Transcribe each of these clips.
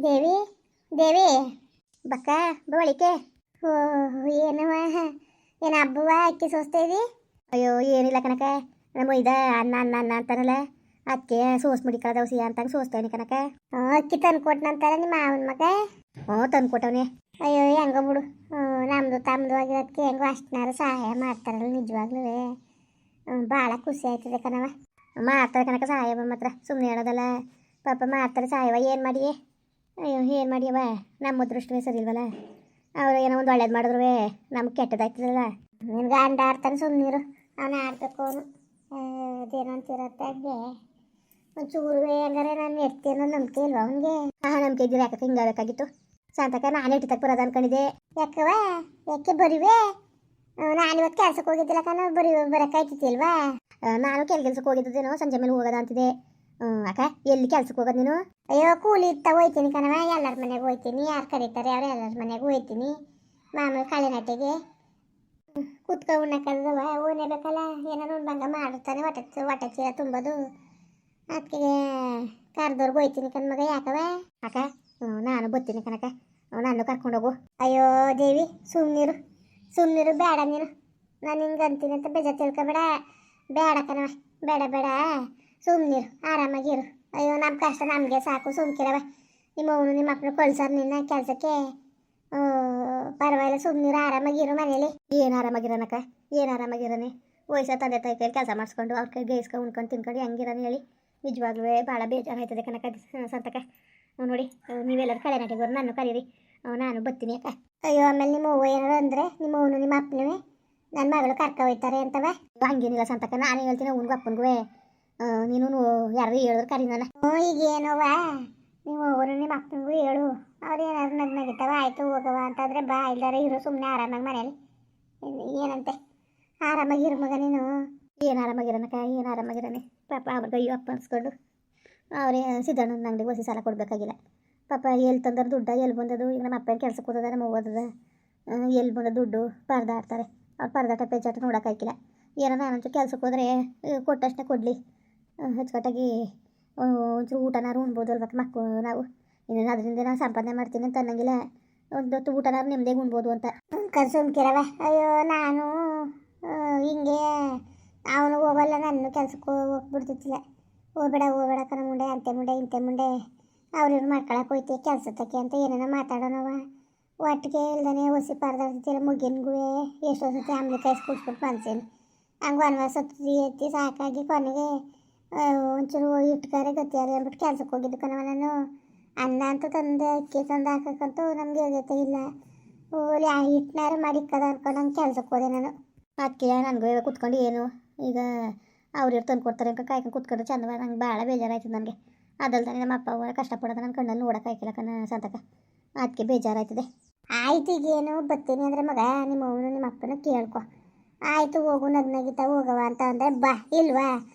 ದೇವಿ ದೇವಿ ಬಕ್ಕ ಬಳಿಕೆ ಓ ಏನವ ಏನು ಹಬ್ಬವ ಅಕ್ಕಿ ಸೋಸ್ತಾ ಇದಿ? ಅಯ್ಯೋ ಏನಿಲ್ಲ ಕನಕ, ನಮ್ಮ ಇದ ಅನ್ನ ಅನ್ನ ಅನ್ನ ಅಂತಾರಲ್ಲ ಅದಕ್ಕೆ ಸೋಸ್ ಮುಡಿ ಕಳ್ದವ್ ಸಿಯ ಅಂತಂಗೆ ಸೋಸ್ತೇನೆ ಕನಕ. ಅಕ್ಕಿ ತಂದು ಕೊಟ್ಟನಂತಾರ ನಿಮ್ಮ ಮಾವನ ಮಗ? ಹ್ಞೂ ತಂದು ಕೊಟ್ಟವನೇ. ಅಯ್ಯೋ ಹೆಂಗ ಬಿಡು, ನಮ್ದು ತಮ್ಮದು ಆಗಿರೋದಕ್ಕೆ ಹೆಂಗೋ ಅಷ್ಟನಾರು ಸಹಾಯ ಮಾಡ್ತಾರಲ್ಲ ನಿಜವಾಗ್ಲೂ ಭಾಳ ಖುಷಿ ಆಯ್ತದೆ ಕಣವ. ಮಾಡ್ತಾರೆ ಕನಕ ಸಹಾಯ ಮಾತ್ರ, ಸುಮ್ಮನೆ ಹೇಳೋದಲ್ಲ ಪಾಪ ಮಾಡ್ತಾರೆ ಸಹಾಯವ. ಏನು ಮಾಡಿ ಅಯ್ಯೋ ಏನು ಮಾಡಿಯವ, ನಮ್ಮ ಅದೃಷ್ಟವೇ ಸರಿ ಇಲ್ವಲ್ಲ. ಅವರು ಏನೋ ಒಂದು ಒಳ್ಳೇದು ಮಾಡಿದ್ರು ನಮ್ಗೆ ಕೆಟ್ಟದಾಯ್ತದಲ್ಲ. ನಿನ್ನ ಗಂಡ ಆಡ್ತಾನೆ ಸುಮ್ಮನಿರು, ಅವನು ಆಡ್ಬೇಕು ಅವನು. ಅದೇನೋ ಅಂತಿರತ್ತೆ ಹಾಗೆ ಒಂಚೂರು ಹಂಗಾರೆ ನಾನು ಎಡ್ತೀನಿ ಅನ್ನೋ ನಂಬಿಕೆ ಇಲ್ವ ಅವನಿಗೆ? ನಂಬಿಕೆ ಇದ್ದೀರಿ ಯಾಕೆ ಹಿಂಗಾಗಬೇಕಾಗಿತ್ತು ಶಾಂತಕ. ನಾನು ಇಟ್ಟಿದ್ದಕ್ಕೆ ಬರೋದು ಅನ್ಕೊಂಡಿದ್ದೆ. ಯಾಕವ ಯಾಕೆ ಬರಿವೆ? ನಾನು ಇವತ್ತು ಕೆಲ್ಸಕ್ಕೆ ಹೋಗಿದ್ದಿಲ್ಲ ಕಣ, ಬರೋಕ್ಕಾಯ್ತಿಲ್ವಾ? ನಾನು ಕೆಲ್ಸಕ್ಕೆ ಹೋಗಿದ್ದೇನೋ, ಸಂಜೆ ಮೇಲೆ ಹೋಗೋದ ಅಂತಿದೆ. ಅಕ್ಕ ಎಲ್ಲಿ ಕೆಲ್ಸಕ್ಕೆ ಹೋಗೋದು ನೀನು? ಅಯ್ಯೋ ಕೂಲಿ ಇತ್ತ ಹೋಯ್ತೀನಿ ಕಣವ, ಎಲ್ಲರ ಮನೆಗೆ ಹೋಯ್ತೀನಿ, ಯಾರು ಕರೀತಾರೆ ಅವ್ರು ಎಲ್ಲರ ಮನೆಗೆ ಹೋಯ್ತೀನಿ. ಮಾಮೂಲಿ ಕಳೆನಟ್ಟಿಗೆ ಕುತ್ಕೊ ಉಣ್ಣಕ್ಕಲ್ವ ಓನೇಬೇಕಲ್ಲ, ಏನಾರು ಬಂಗ ಮಾಡಿರ್ತಾನೆ ಹೊಟ್ಟೆ ಚೀಲ ತುಂಬೋದು. ಅದಕ್ಕೆ ಕರ್ದವ್ರಿಗೆ ಹೋಯ್ತೀನಿ ಕಣ್ ಮಗ. ಯಾಕವ ಅಕ್ಕ? ನಾನು ಬರ್ತೀನಿ ಕಣಕ್ಕ, ನಾನು ಕರ್ಕೊಂಡೋಗು. ಅಯ್ಯೋ ದೇವಿ ಸುಮ್ಮನಿರು ಬೇಡ ನೀನು, ನಾನು ಹಿಂಗೆ ಅಂತೀನಿ ಅಂತ ಬೇಜಾರು ತಿಳ್ಕೊಬೇಡ. ಬೇಡ ಕಣವ, ಬೇಡ ಬೇಡ ಸುಮ್ಮನಿರು, ಆರಾಮಾಗಿರು. ಅಯ್ಯೋ ನಮ್ಮ ಕಷ್ಟ ನಮಗೆ ಸಾಕು, ಸುಮ್ಕಿರವ. ನಿಮ್ಮ ಅವನು ನಿಮ್ಮ ಅಪ್ಪನ ಕಳ್ಸಾರ ನಿನ್ನ ಕೆಲಸಕ್ಕೆ, ಪರವಾಗಿಲ್ಲ ಸುಮ್ಮನಿರು, ಆರಾಮಾಗಿರು ಮನೇಲಿ. ಏನು ಆರಾಮಾಗಿರೋನಕ್ಕ, ಏನು ಆರಾಮಾಗಿರೋನೆ? ವಯಸ್ಸ ತಂದೆ ತಾಯಿ ಕೈಲಿ ಕೆಲಸ ಮಾಡಿಸ್ಕೊಂಡು ಅವ್ರ ಕೈ ಗೈಸ್ಕೊಂಡು ಉಣ್ಕೊಂಡು ತಿನ್ಕೊಂಡು ಹೆಂಗಿರೋನು ಹೇಳಿ? ನಿಜವಾಗ್ಲೂ ಭಾಳ ಬೇಜಾರಾಯ್ತದೆ ಕನಕ ಸಂತಕ. ನೋಡಿ ನೀವೆಲ್ಲರೂ ಕಳೆ ನಟಿಗೋರು ನಾನು ಕರೀರಿ, ನಾನು ಬರ್ತೀನಿ ಅಕ್ಕ. ಅಯ್ಯೋ ಆಮೇಲೆ ನಿಮ್ಮ ಅವ್ವ ಏನಾರು ಅಂದರೆ ನಿಮ್ಮ ಅವನು ನಿಮ್ಮ ಅಪ್ಪನವೇ ನನ್ನ ಮಗಳು ಕರ್ಕೊ ಹೋಯ್ತಾರೆ ಅಂತವ? ಹಂಗೇನಿಲ್ಲ ಸಂತಕ, ನಾನು ಹೇಳ್ತೀನಿ ಅವ್ನಿಗೂ ಅಪ್ಪನಿಗೂ. ನೀನು ಯಾರು ಹೇಳಿದ್ರು ಕರಿ ನಾನು. ಈಗ ಏನೋವ ನೀವು ಅವರು ನಿಮ್ಮ ಅಪ್ಪನಿಗೂ ಹೇಳು, ಅವ್ರು ಏನಾದ್ರು ನಗ್ನಗಿತ್ತವ ಆಯಿತು ಹೋಗವ ಅಂತಂದರೆ ಬಾ, ಇಲ್ದಾರೆ ಇರು ಸುಮ್ಮನೆ ಆರಾಮಾಗಿ ಮನೇಲಿ. ಏನಂತೆ ಆರಾಮಾಗಿರು ಮಗ ನೀನು? ಏನು ಆರಾಮಾಗಿರೋನಕ್ಕ, ಏನು ಆರಾಮಾಗಿರೋನೆ ಪಾಪ. ಅವ್ರಿಗೆ ಅಯ್ಯೋ ಅಪ್ಪ ಅನ್ಸ್ಕೊಂಡು ಅವರೇ ಸಿದ್ದಣ್ಣನ ಅಂಗಡಿಗೆ ಹೊಸ ಸಾಲ ಕೊಡಬೇಕಾಗಿಲ್ಲ ಪಾಪ. ಎಲ್ಲಿ ತಂದ್ರೆ ದುಡ್ಡು ಎಲ್ಲಿ ಬಂದದು? ಈಗ ನಮ್ಮ ಅಪ್ಪನ ಕೆಲ್ಸಕ್ಕೆ ಹೋದದ, ನಮ್ಮ ಓದದ, ಎಲ್ಲಿ ಬಂದ ದುಡ್ಡು ಪರದಾಡ್ತಾರೆ. ಅವ್ರು ಪರದಾಟ ಪೇಚಾಟ ನೋಡೋಕ್ಕಾಗಿಲ್ಲ. ಏನೋ ನಾನಂತೂ ಕೆಲ್ಸಕ್ಕೆ ಹೋದರೆ ಕೊಟ್ಟಷ್ಟೇ ಕೊಡಲಿ, ಅಚ್ಚುಕಟ್ಟಾಗಿ ಒಂಚೂರು ಊಟನಾರು ಉಣ್ಬೋದು ಅಲ್ವಕ್ಕ ಮಕ್ಕಳು ನಾವು. ಇನ್ನೇನು ಅದರಿಂದ ನಾನು ಸಂಪಾದನೆ ಮಾಡ್ತೀನಿ ಅಂತ ಅನ್ನಂಗಿಲ್ಲ, ಒಂದು ಹೊತ್ತು ಊಟನಾರು ನಿಮ್ಮದೇ ಉಣ್ಬೋದು ಅಂತ ಕನ್ಸುಮ್ಕಿರವ. ಅಯ್ಯೋ ನಾನು ಹಿಂಗೆ ಅವನು ಹೋಗಲ್ಲ, ನನ್ನ ಕೆಲ್ಸಕ್ಕೆ ಹೋಗ್ಬಿಡ್ತಿತ್ತಿಲ್ಲ. ಹೋಗ್ಬೇಡ ಕಣ ಮುಂಡೆ, ಅಂತೆ ಮುಂಡೆ ಇಂತೆ ಮುಂಡೆ ಅವ್ರಿವ್ರು ಮಾಡ್ಕೊಳಕ್ಕೆ ಹೋಯ್ತಿ ಕೆಲ್ಸತ್ತಕ್ಕೆ ಅಂತ ಏನೇನೋ ಮಾತಾಡೋಣವ. ಒಟ್ಟಿಗೆ ಇಲ್ದಾನೆ ಹೊಸಿ ಪರದಾಡ್ತಿಲ್ಲ. ಮುಗಿನ್ಗೂ ಎಷ್ಟೋ ಸತಿ ಆಮ್ಲಿ ಕಾಯಿಸಿ ಕುಡ್ಸ್ಬಿಟ್ಟು ಮನ್ಸೇನು ಹಂಗೆ ವನವಾಸ ಎತ್ತಿ ಸಾಕಾಗಿ ಕೊನೆಗೆ ಒಂಚೂರು ಇಟ್ಕಾರೆ ಗತಿಯಾರೆ ಅಂದ್ಬಿಟ್ಟು ಕೆಲ್ಸಕ್ಕೆ ಹೋಗಿದ್ದು ಕಣವ ನಾನು. ಅನ್ನ ಅಂತೂ ತಂದೆ ಅಕ್ಕಿ ತಂದು ಹಾಕಕ್ಕಂತೂ ನಮಗೆ ಯೋಗ್ಯತೆ ಇಲ್ಲ. ಓಲಿ ಆ ಹಿಟ್ಟನಾರು ಮಾಡಿಕ್ಕದ ಅನ್ಕೊಂಡು ಹಂಗೆ ಕೆಲ್ಸಕ್ಕೆ ಹೋದೆ ನಾನು. ಅದಕ್ಕೆ ನನಗೂ ಇವಾಗ ಕುತ್ಕೊಂಡು ಏನು ಈಗ ಅವ್ರು ತಂದು ಕೊಡ್ತಾರೆ ಅಂತ ಕಾಯ್ಕೊಂಡು ಕುತ್ಕೊಂಡು ಚಂದವ. ನಂಗೆ ಭಾಳ ಬೇಜಾರಾಯ್ತದೆ ನನಗೆ. ಅದಲ್ದಾನೆ ನಮ್ಮ ಅಪ್ಪ ಅವರ ಕಷ್ಟಪಡೋದು ನನ್ನ ಕಣ್ಣಲ್ಲಿ ನೋಡೋಕ್ಕಾಯ್ಕಿಲ್ಲ ಕಣ ಸಂತಕ, ಅದಕ್ಕೆ ಬೇಜಾರಾಯ್ತದೆ. ಆಯ್ತು ಈಗೇನು ಬರ್ತೀನಿ ಅಂದರೆ ಮಗ ನಿಮ್ಮ ಅವನು ನಿಮ್ಮ ಅಪ್ಪನ ಕೇಳ್ಕೊ. ಆಯಿತು ಹೋಗು ನಗ್ನಗಿತ ಹೋಗವ ಅಂತ ಅಂದರೆ ಬಾ, ಇಲ್ವಾ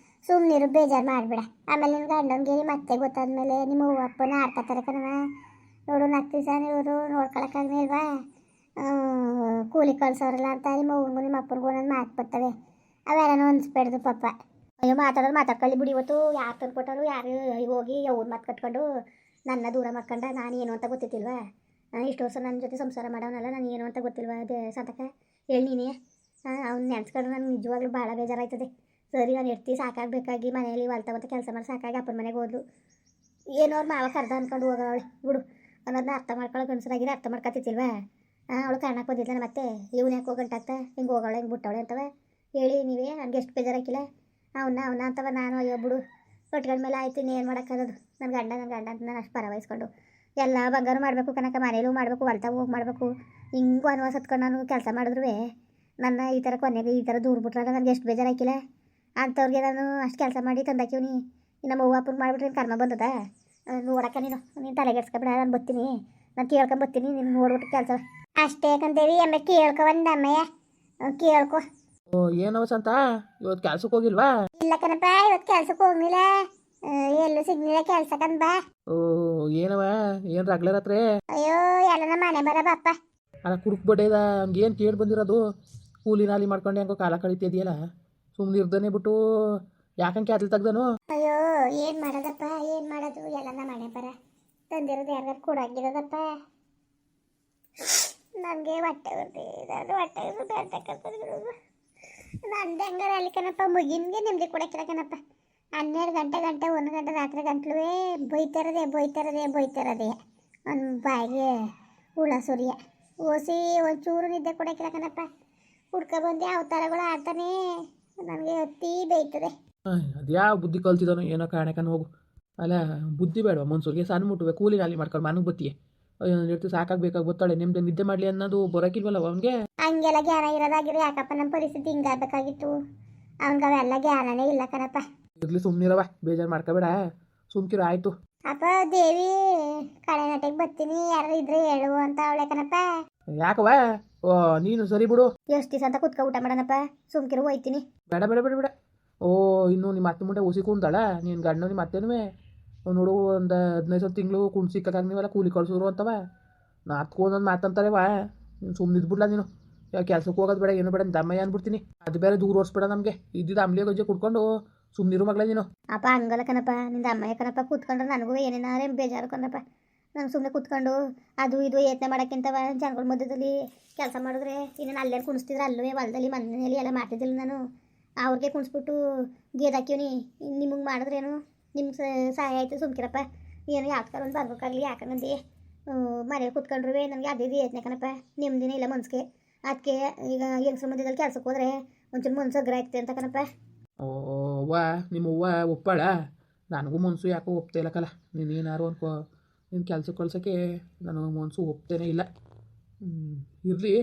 ಸುಮ್ಮನಿರು, ಬೇಜಾರು ಮಾಡಿಬಿಡ. ಆಮೇಲೆ ನಿನ್ನ ಗಂಡನಿಗೆ ಮತ್ತೆ ಗೊತ್ತಾದ್ಮೇಲೆ ನಿಮ್ಮ ಅವ್ವ ಅಪ್ಪನ ಆಡ್ಕೊತಾರೆ ಕಣವ. ನೋಡು ನಕ್ತಿ ಸಹ ಇವರು ನೋಡ್ಕೊಳಕ್ಕಾಗಲಿಲ್ವಾ? ಕೂಲಿ ಕಳ್ಸೋರಲ್ಲ ಅಂತ ನಿಮ್ಮ ಅವ್ವನಿಗೂ ನಿಮ್ಮ ಅಪ್ಪನಿಗೂ ನನ್ನ ಮಾತು ಬರ್ತವೆ, ಅವೆಲ್ಲನೂ ಅನ್ಸ್ಬೇಡ್ದು ಪಾಪ. ಅಯ್ಯೋ ಮಾತಾಡ್ಕೊಳ್ಳಿ ಬಿಡಿ. ಇವತ್ತು ಯಾರು ತಂದು ಕೊಟ್ಟರು, ಯಾರು ಹೋಗಿ ಅವ್ರ ಮಾತು ಕಟ್ಕೊಂಡು ನನ್ನ ದೂರ ಮಾಡ್ಕೊಂಡ. ನಾನು ಏನು ಅಂತ ಗೊತ್ತಿತ್ತಿಲ್ವಾ? ಇಷ್ಟು ವರ್ಷ ನನ್ನ ಜೊತೆ ಸಂಸಾರ ಮಾಡೋನಲ್ಲ, ನಾನು ಏನು ಅಂತ ಗೊತ್ತಿಲ್ವಾ ಅದೇ ಸಂತಕ? ಹೇಳಿ ನೀನೇ. ಅವ್ನು ನೆನ್ಸ್ಕೊಂಡು ನನಗೆ ನಿಜವಾಗ್ಲೂ ಭಾಳ ಬೇಜಾರಾಯ್ತದೆ. ಸರಿ ನಾನು ಎಡ್ತಿ ಸಾಕಾಗಬೇಕಾಗಿ ಮನೆಯಲ್ಲಿ ಹೊಲ್ತವಂತ ಕೆಲಸ ಮಾಡಿ ಸಾಕಾಗಿ ಅಪ್ಪನ ಮನೆಗೆ ಹೋದ್ಲು. ಏನೋ ಅವ್ರು ಮಾವ ಕರ್ದ ಅಂದ್ಕೊಂಡು ಹೋಗೋವಳೆ ಬಿಡು ಅನ್ನೋದನ್ನ ಅರ್ಥ ಮಾಡ್ಕೊಳ್ಳೋ ಗಂಡಸರಾಗಿರೋ ಅರ್ಥ ಮಾಡ್ಕೊತಿತ್ತಿಲ್ವಾ? ಅವಳು ಕಾರಣಕ್ಕೆ ಬಂದಿದ್ಲ ಮತ್ತೆ ಇವ್ನು ಯಾಕೆ ಹೋಗಂಟಾಗ್ತಾ ಹಿಂಗೆ ಹೋಗೋಳೆ ಹಿಂಗೆ ಬಿಟ್ಟವಳೆ ಅಂತವ ಹೇಳಿ ನೀವೇ. ನನಗೆ ಎಷ್ಟು ಬೇಜಾರಾಕಿಲ್ಲ ಅವನ್ನ ಅಂತವ. ನಾನು ಅಯ್ಯೋ ಬಿಡು ಕಟ್ಕೊಂಡ ಮೇಲೆ ಆಯ್ತು ಇನ್ನೇನು ಮಾಡೋಕ್ಕಾಗೋದು. ನನ್ನ ಗಂಡ ಅಂತ ನಾನು ಅಷ್ಟು ಪರವಹಿಸ್ಕೊಂಡು ಎಲ್ಲ ಬಂಗಾರ ಮಾಡಬೇಕು ಕನಕ, ಮನೇಲೂ ಮಾಡಬೇಕು ಹೊಲ್ತಾಗ ಹೋಗಿ ಮಾಡಬೇಕು. ಹಿಂಗೆ ವನವಾಸ ಹತ್ಕೊಂಡು ನಾನು ಕೆಲಸ ಮಾಡಿದ್ರು ನನ್ನ ಈ ಥರ ಕೊನೆಗೆ ಈ ಥರ ದೂರ ಬಿಟ್ರಾಗ ನನಗೆ ಎಷ್ಟು ಬೇಜಾರಾಕಿಲ್ಲ. ಅಂಥವ್ರಿಗೆ ನಾನು ಅಷ್ಟು ಕೆಲಸ ಮಾಡಿ ತಂದಾಕಿವ್ನಿ. ನಮ್ಮ ಅವ್ವ ಅಪ್ಪಗೆ ಮಾಡಿಬಿಟ್ರೆ ಕರ್ಮ ಬಂದದ ನೋಡಕ್ಕ. ನೀನು ತಲೆಗೆಡ್ಸ್ಕೊಬೇಡ, ನಾನು ಬರ್ತೀನಿ, ನಾನು ಕೇಳ್ಕೊಂಬರ್ತೀನಿ, ನೀನು ನೋಡ್ಬಿಟ್ಟು ಕೆಲಸ ಅಷ್ಟೇ ಯಾಕಂತೇವಿ. ಆಮೇಲೆ ಕೇಳ್ಕೊ ಒಂದು ಅಮ್ಮಯ್ಯ ಕೇಳ್ಕೊ. ಏನವ ಸಂತ ಇವತ್ತು ಕೆಲ್ಸಕ್ಕೆ ಹೋಗಿಲ್ವಾ? ಇಲ್ಲ ಕಣಪ್ಪ ಇವತ್ತು ಕೆಲ್ಸಕ್ಕೆ ಹೋಗ್ಲಿಲ್ಲ, ಎಲ್ಲೂ ಸಿಗ್ಲಿಲ್ಲ ಕೆಲ್ಸಕ್ಕಂದ ಬಾ. ಏನವ ಏನು ರಗ್ಲರತ್ರೆ? ಅಯ್ಯೋ ಎಲ್ಲ ಮನೆ ಬರ ಬಾಪ್ಪ. ಅಲ್ಲ ಕುಡುಕ್ ಬಡ್ಡೆದ ಹಂಗೇನು ಕೇಳಿ ಬಂದಿರೋದು? ಕೂಲಿ ನಾಲಿ ಮಾಡ್ಕೊಂಡು ಹೆಂಗೋ ಕಾಲ ಕಳೀತಿದೆಯಲ್ಲ, ಸುಮ್ಮನೆ ಇರ್ದಾನೆ ಬಿಟ್ಟು ಯಾಕಂಗೆ ಕ್ಯಾತಲ್ ತೆಗ್ದನು? ಅಯ್ಯೋ ಏನು ಮಾಡೋದಪ್ಪ, ಏನು ಮಾಡೋದು, ಎಲ್ಲ ಮನೆ ಬರ ತಂದಿರೋದು ಯಾರಿಗಾರು ಕೊಡಾಗಿರೋದಪ್ಪ. ನನಗೆ ಹೊಟ್ಟೆ ನಾನು ಹೊಟ್ಟೆ ಬೇಡ್ತಕ್ಕಂಥದ್ದು ನಂದು ಹೆಂಗಾರ ಅಲ್ಲಿ ಕಣಪ್ಪ. ಮುಗಿನ್ಗೆ ನಿಮ್ಗೆ ಕೊಡಕ್ಕಿಲ್ಲ ಕಣಪ್ಪ. 12 ಗಂಟೆ 1 ಗಂಟೆ ರಾತ್ರಿ ಗಂಟ್ಲು ಬೈತಾರದೆ ಒಂದು ಬಾಯಿಗೆ ಹುಳ ಸುರಿಯ ಓಸಿ ಒಂಚೂರು ನಿದ್ದೆ ಕೊಡಕ್ಕಿಲ್ಲ ಕಣಪ್ಪ. ಹುಡ್ಕೊಬಂದು ಯಾವ ಥರಗಳು ಆಡ್ತಾನೆ ನನಗೆ ಅತಿ ಬೈತದೆ. ಅದ್ಯಾವ ಬುದ್ಧಿ ಕಲ್ತಿದ್ದಾನೋ ಏನೋ ಕಾರಣಕ್ಕನ ಹೋಗು. ಅಲ್ಲ ಬುದ್ಧಿ ಬೇಡವಾ ಮನ್ಸೂರಿಗೆ? ಸಣ್ಣ ಮುಟ್ಟುವೆ ಕೂಲಿ ನಾಲಿ ಮಾಡ್ಕೊಂಡು ಮನಗೆ ಬತ್ತೀಯ ಇರ್ತಿ ಸಾಕಾಗಬೇಕಾಗಿ ಗೊತ್ತಾಳೆ. ನಿಮ್ದು ನಿದ್ದೆ ಮಾಡಲಿ ಅನ್ನೋದು ಬರೋಕಿಲ್ವಲ್ಲ ಅವನಿಗೆ. ಹಂಗೆಲ್ಲ ಜ್ಞಾನ ಇರೋದಾಗಿರೋ ಯಾಕಪ್ಪ ನಮ್ಮ ಪರಿಸ್ಥಿತಿ ಹಿಂಗಾಗಬೇಕಾಗಿತ್ತು. ಅವ್ನಿಗೆ ಅವೆಲ್ಲ ಜ್ಞಾನನೇ ಇಲ್ಲ ಕಣಪ್ಪ. ಇರ್ಲಿ ಸುಮ್ಮನಿರವ, ಬೇಜಾರು ಮಾಡ್ಕೋಬೇಡ, ಸುಮ್ಕಿರು ಆಯಿತು. ಅಪ್ಪ ದೇವಿ ಕಳೆ ನಟಕ್ಕೆ ಬರ್ತೀನಿ, ಯಾರು ಇದ್ರೆ ಹೇಳು ಅಂತ ಅವಳೆ ಕಣಪ್ಪ. ಯಾಕವ? ಓ ನೀನು ಸರಿ ಬಿಡು. ಎಷ್ಟು ದಿವಸ ಅಂತ ಕುತ್ಕೊ ಊಟ ಮಾಡೋಣಪ್ಪ, ಸುಮ್ಕಿರು ಹೋಯ್ತೀನಿ. ಬೇಡ ಬೇಡ ಬೇಡ ಬೇಡ. ಓ ಇನ್ನು ನಿಮ್ಮ ಅತ್ತೆ ಮುಂಡೆ ಉಸಿ ಕುಂತಾಳ ನೀನು ಗಂಡು ನಿಮ್ಮ ಅತ್ತೆನೂ ನೋಡು. ಒಂದು 15 ತಿಂಗಳು ಕುಣ್ ಸಿಕ್ಕಾಗ ನೀವೆಲ್ಲ ಕೂಲಿ ಕಳ್ಸೋರು ಅಂತವ. ನಾ ಹತ್ಕೊಂದೊಂದು ಮಾತಂತಾರೆವಾ. ನೀನು ಸುಮ್ಮನೆ ಇದ್ಬಿಡ್ಲ ನೀನು. ಯಾವ ಕೆಲ್ಸಕ್ಕೆ ಹೋಗೋದು ಬೇಡ ಏನು ಬೇಡ ದಮ್ಮಯ್ಯ ಅಂದ್ಬಿಡ್ತೀನಿ. ಅದು ಬೇರೆ ದೂರ ಓಡಿಸ್ಬೇಡ ನಮಗೆ. ಇದ್ದಿದ್ದು ಅಂಬ್ಲಿ ಗಜ್ಜೆ ಕುಡ್ಕೊಂಡು ಸುಮ್ಮನಿರು ಮಗಳ ನೀನು. ಅಪ್ಪ ಹಂಗಲ್ಲ ಕಣಪ್ಪ, ನಿಂದ ಅಮ್ಮಯ್ಯ ಕಣಪ್ಪ. ಕೂತ್ಕೊಂಡ್ರೆ ನನಗೂ ಏನೇನಾರೇ ಬೇಜಾರು ಕಣಪ್ಪ. ನಾನು ಸುಮ್ಮನೆ ಕೂತ್ಕೊಂಡು ಅದು ಇದು ಯತ್ನೆ ಮಾಡೋಕ್ಕಿಂತವ ಜನಗಳ ಮಧ್ಯದಲ್ಲಿ ಕೆಲಸ ಮಾಡಿದ್ರೆ ಇನ್ನೇನು ಅಲ್ಲೇನು ಕುಣಿಸ್ತಿದ್ರೆ ಅಲ್ಲವೇ ಹೊಲದಲ್ಲಿ ಮನೆಯಲ್ಲಿ ಎಲ್ಲ ಮಾಡ್ತಿದ್ದಿಲ್ಲ ನಾನು. ಅವ್ರಿಗೆ ಕುಣಿಸ್ಬಿಟ್ಟು ಗೇದಾಕಿವ್ನಿ. ನಿಮಗೆ ಮಾಡಿದ್ರೇನು ನಿಮ್ಮ ಸಹಾಯ ಆಯಿತು ಸುಮ್ಕಿರಪ್ಪ. ಏನು ಯಾವ್ದು ಒಂದು ಬರ್ಬೇಕಾಗ್ಲಿ ಯಾಕಂಗಂದು ಮನೇಲಿ ಕೂತ್ಕೊಂಡ್ರು ನನಗೆ ಅದೇ ಯತ್ನೆ ಕಣಪ್ಪ. ನೆಮ್ಮದಿನೇ ಇಲ್ಲ ಮನ್ಸಿಗೆ. ಅದಕ್ಕೆ ಈಗ ಹೆಂಗಸ್ರ ಮಧ್ಯದಲ್ಲಿ ಕೆಲ್ಸಕ್ಕೆ ಹೋದ್ರೆ ಒಂಚೂರು ಮನ್ಸು ಅಗ್ರ ಆಗ್ತದೆ ಅಂತ ಕಣಪ್ಪ. ಓ ಅವ್ವ ನಿಮ್ಮ ಅವ್ವ ಒಪ್ಪಾಳ? ನನಗೂ ಮನಸ್ಸು ಯಾಕೋ ಒಪ್ತಾ ಇಲ್ಲ ಕಲ. ನೀನು ಏನಾರು ಅನ್ಕೋ, ನಿನ್ನ ಕೆಲ್ಸಕ್ಕೆ ಕಳ್ಸೋಕ್ಕೆ ನನಗೆ ಮನಸ್ಸು ಒಪ್ತೇನೆ ಇಲ್ಲ. ಇರಲಿ,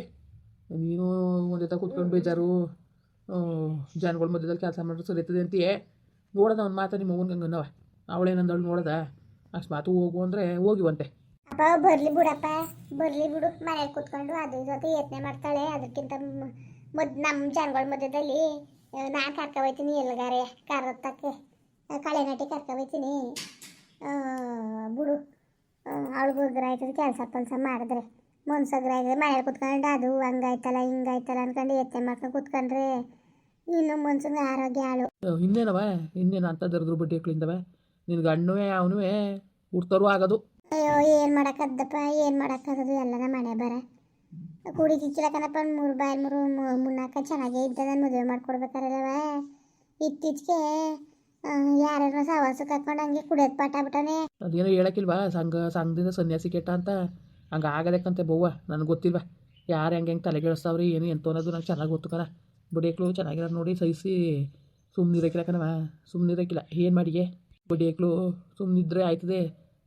ನೀನು ಒಂದೇ ತ ಕೂತ್ಕೊಂಡು ಬೇಜಾರು ಜನಗಳ ಮಧ್ಯದಲ್ಲಿ ಕೆಲಸ ಮಾಡಿದ್ರೆ ಸರಿತದೆ ಅಂತೀಯೇ. ನೋಡೋದ ಒಂದು ಮಾತು ನಿಮ್ಮ ಅವ್ವನ ಗಂಗನವ ಅವಳೇನಂದಳು ನೋಡೋದ. ಅಷ್ಟು ಹೋಗು ಅಂದರೆ ಹೋಗಿವಂತೆ. ಅಪ್ಪ ಬರಲಿ ಬಿಡಪ್ಪ, ಬರಲಿ ಬಿಡು. ಮನೇಲಿ ಕೂತ್ಕೊಂಡು ಅದು ಜೊತೆ ಯತ್ನೆ ಮಾಡ್ತಾಳೆ. ಅದಕ್ಕಿಂತ ನಮ್ಮ ಜನಗಳ ಮಧ್ಯದಲ್ಲಿ ನಾನು ಕರ್ಕೊಬೈತೀನಿ ಎಲ್ಗಾರೆ ಕರತ್ತಕ್ಕೆ ಕಳೆ ನಟಿ ಕರ್ಕೊಬೈತೀನಿ ಬಿಡು. ಅವಳಿಗೂ ಉಗ್ರ ಆಯ್ತದೆ ಕೆಲಸ ಪಲ್ಸ ಮಾಡಿದ್ರೆ. ಮನ್ಸಗ್ರ ಆಯ್ತದೆ. ಮನೇಲಿ ಕೂತ್ಕೊಂಡು ಅದು ಹಂಗಾಯ್ತಲ್ಲ ಹಿಂಗಾಯ್ತಲ್ಲ ಅನ್ಕೊಂಡು ಯತ್ನೆ ಮಾಡ್ಕೊಂಡು ಕೂತ್ಕೊಂಡ್ರೆ ಇನ್ನು ಮನ್ಸಿಗೆ ಆರೋಗ್ಯ ಹಾಳು. ಇನ್ನೇನವ ಇನ್ನೇನು ಅಂತ ದರದ್ರ ಬಡ್ಡಿಗಳಿಂದವ ನಿನ್ನ ಗಣ್ಣು ಅವನು ಹುಡ್ತರು ಆಗೋದು. ಅಯ್ಯೋ ಏನು ಮಾಡೋಕ್ಕದ್ದಪ್ಪ, ಏನು ಮಾಡೋಕ್ಕಾಗೋದು ಎಲ್ಲನ ಮನೆ ಬರ ಕುಡಿತಿಚ್ಚಿಲ್ಲ ಕಣಪ್ಪ. 3 ಬಾಯಿ 3 ಚೆನ್ನಾಗೇ ಇದ್ದ ನಾನು ಮದುವೆ ಮಾಡ್ಕೊಡ್ಬೇಕಾರಲ್ಲವ. ಇತ್ತೀಚೆಗೆ ಯಾರನ್ನ ಸವಾಸಕ್ಕೆ ಹಾಕೊಂಡು ಹಂಗೆ ಕುಡಿಯೋದು ಪಾಠ ಬಿಟ್ಟಾನೆ. ಅದೇನೋ ಹೇಳಕ್ಕಿಲ್ವಾ ಸಂಘದಿಂದ ಸನ್ಯಾಸಿ ಕೆಟ್ಟ ಅಂತ? ಹಂಗೆ ಆಗದಕ್ಕಂತೆ ಬವ್ವ ನನಗೆ ಗೊತ್ತಿಲ್ವ. ಯಾರು ಹೆಂಗೆ ತಲೆಗೆಡಿಸ್ತಾವ್ರಿ ಏನು ಎಂತ ಅನ್ನೋದು ನಂಗೆ ಚೆನ್ನಾಗಿ ಗೊತ್ತು ಕಣ. ಬಡಿಯಕ್ಳು ಚೆನ್ನಾಗಿರೋದು ನೋಡಿ ಸಹಿಸಿ ಸುಮ್ಮನಿರಕ್ಕಿಲ್ಲ ಕಣವ. ಸುಮ್ಮನಿರಕ್ಕಿಲ್ಲ ಏನು ಮಾಡಿಗೆ ಬಡಿಯಕ್ಳು. ಸುಮ್ಮನಿದ್ರೆ ಆಯ್ತದೆ,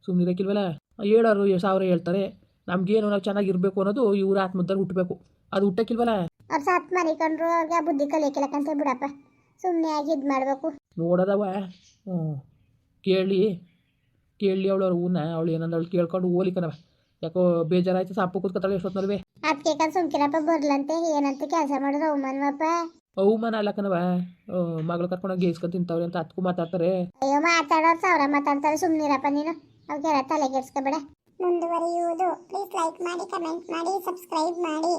ಸುಮ್ಮನಿರಕ್ಕಿಲ್ವಲ್ಲ. ಹೇಳೋರು 1000 ಹೇಳ್ತಾರೆ. ನಮಗೇನು ನಾವು ಚೆನ್ನಾಗಿರ್ಬೇಕು ಅನ್ನೋದು ಇವ್ರ ಆತ್ಮದಲ್ಲಿ ಹುಟ್ಟಬೇಕು. ಅದು ಹುಟ್ಟಕ್ಕಿಲ್ವಲ್ಲ. ಅವ್ರು ಸತ್ ಮನಿಕೊಂಡ್ರು ಅವ್ರಿಗೆ ಬುದ್ಧಿ ಕಲಿಯಕ್ಕಿಲ್ಲಕ್ಕಂತ ಬಿಡಪ್ಪ. ಸುಮ್ಮನೆ ಆಗಿ ಇದು ಮಾಡಬೇಕು. ನೋಡೋದವ ಕೇಳಿ ಅವಳು ಹೂನ ಅವಳು ಏನಂದ ಕೇಳ್ಕೊಂಡು ಹೋಲಿ ಕಣವ. ಯಾಕೋ ಬೇಜಾರಾಯ್ತು ಸಾಪು ಕೂತ್ಕೊತಾಳೆ ಎಷ್ಟೊತ್ತಿನಲ್ವೇ. ಅದಕ್ಕೆ ಸುಮ್ಕಿರಪ್ಪ ಬರ್ಲಂತೆ ಏನಂತ ಕೆಲಸ ಮಾಡಿದ್ರೆ ಅವಮಾನವಪ್ಪ. ಅವಮಾನ ಅಲ್ಲ ಕಣವ. ಮಗಳು ಕರ್ಕೊಂಡೋಗಿ ಗೇಸ್ಕೊಂಡು ತಿಂತವ್ರೆ ಅಂತ ಅದಕ್ಕೂ ಮಾತಾಡ್ತಾರೆ. ಅಯ್ಯೋ ಮಾತಾಡೋರು 1000 ಮಾತಾಡ್ತಾರೆ. ಸುಮ್ಮನಿರಪ್ಪ ನೀನು. ಅವ್ರಿಗೆಲ್ಲ ತಲೆಗೆಡ್ಸ್ಕೊಬೇಡ. ಮುಂದುವರಿಯುವುದು. ಪ್ಲೀಸ್ ಲೈಕ್ ಮಾಡಿ, ಕಮೆಂಟ್ ಮಾಡಿ, ಸಬ್ಸ್ಕ್ರೈಬ್ ಮಾಡಿ.